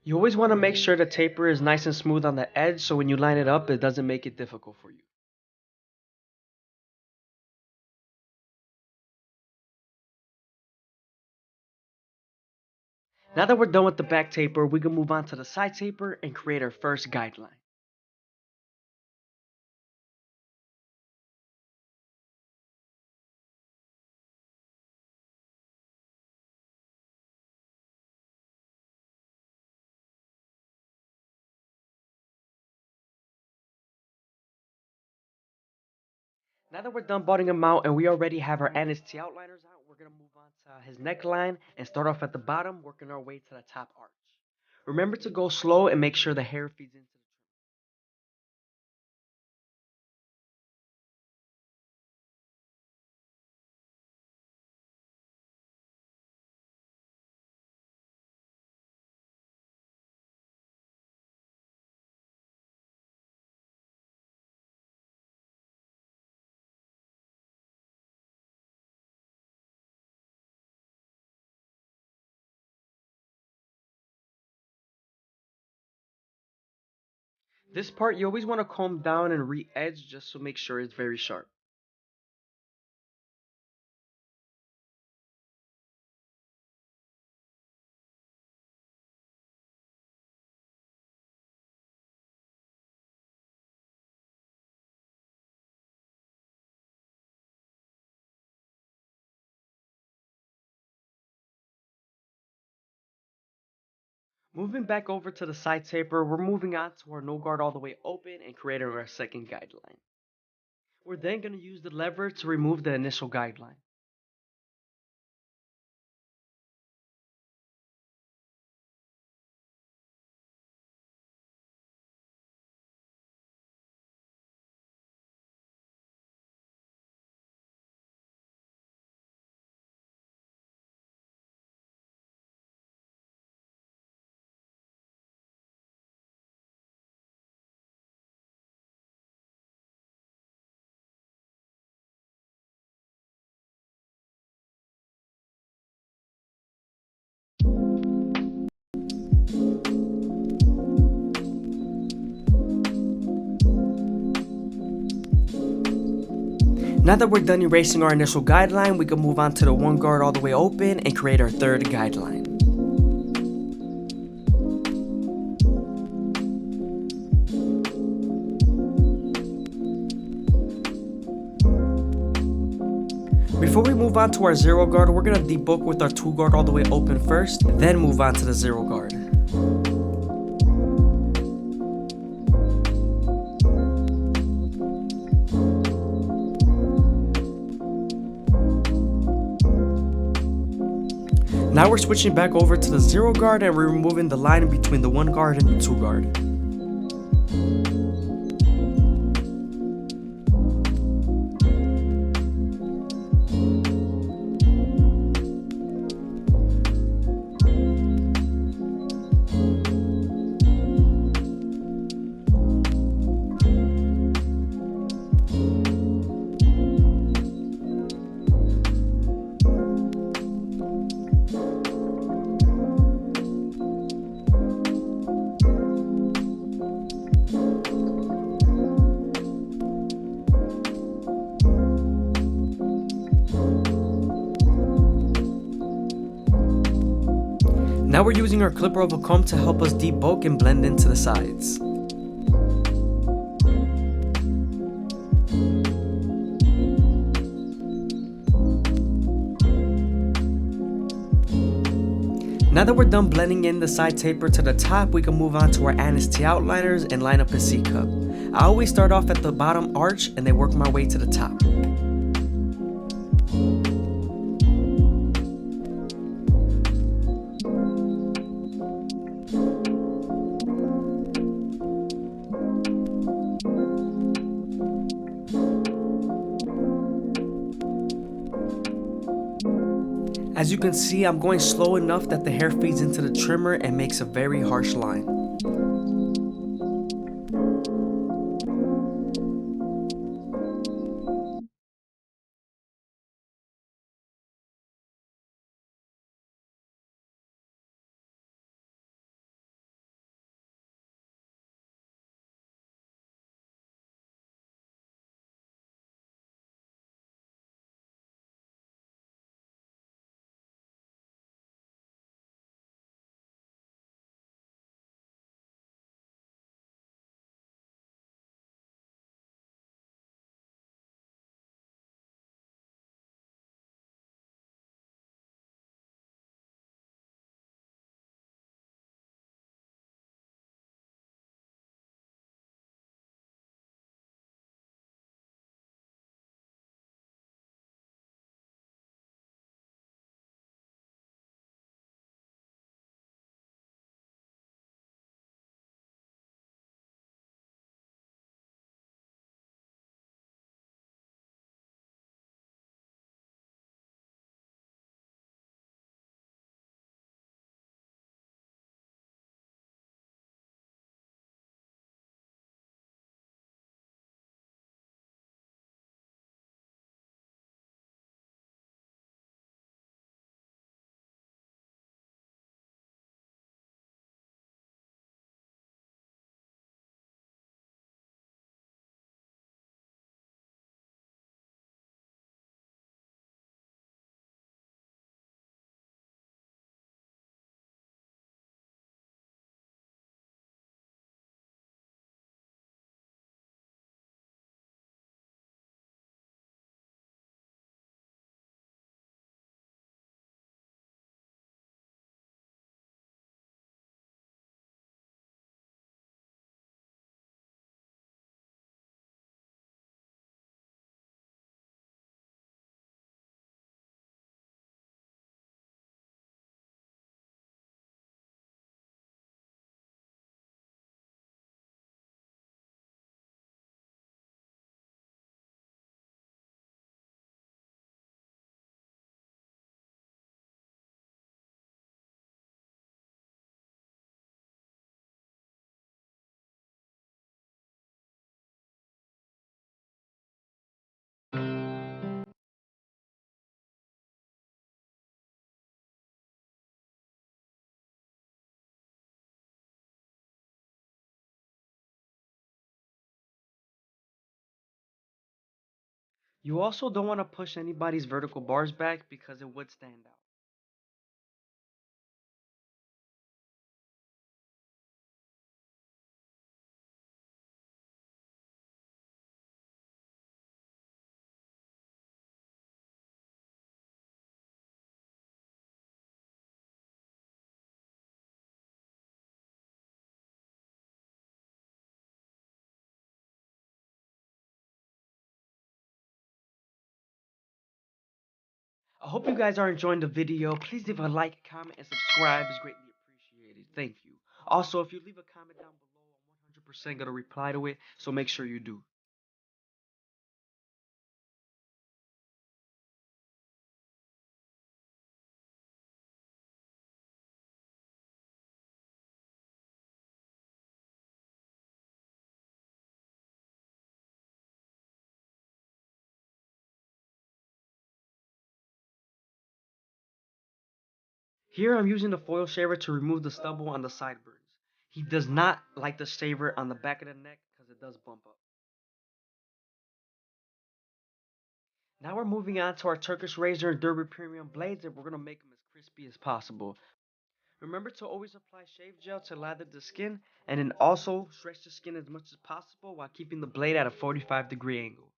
You always want to make sure the taper is nice and smooth on the edge so when you line it up, it doesn't make it difficult for you. Now that we're done with the back taper, we can move on to the side taper and create our first guideline. Now that we're done butting him out and we already have our NST outliners out, we're going to move on to his neckline and start off at the bottom, working our way to the top arch. Remember to go slow and make sure the hair feeds into the trim. This part you always want to comb down and re-edge just to make sure it's very sharp. Moving back over to the side taper, we're moving on to our no guard all the way open and creating our second guideline. We're then going to use the lever to remove the initial guideline. Now that we're done erasing our initial guideline, we can move on to the one guard all the way open and create our third guideline. Before we move on to our zero guard, we're going to debook with our two guard all the way open first, then move on to the zero guard. Now we're switching back over to the zero guard and we're removing the line between the one guard and the two guard. Now we're using our clipper of a comb to help us debulk and blend into the sides. Now that we're done blending in the side taper to the top, we can move on to our NST outliners and line up a C cup. I always start off at the bottom arch and then work my way to the top. As you can see, I'm going slow enough that the hair feeds into the trimmer and makes a very harsh line. You also don't want to push anybody's vertical bars back because it would stand out. I hope you guys are enjoying the video. Please leave a like, comment, and subscribe. It's greatly appreciated. Thank you. Also, if you leave a comment down below, I'm 100% going to reply to it, so make sure you do. Here I'm using the foil shaver to remove the stubble on the sideburns. He does not like the shaver on the back of the neck because it does bump up. Now we're moving on to our Turkish razor and Derby premium blades, and we're going to make them as crispy as possible. Remember to always apply shave gel to lather the skin, and then also stretch the skin as much as possible while keeping the blade at a 45-degree angle.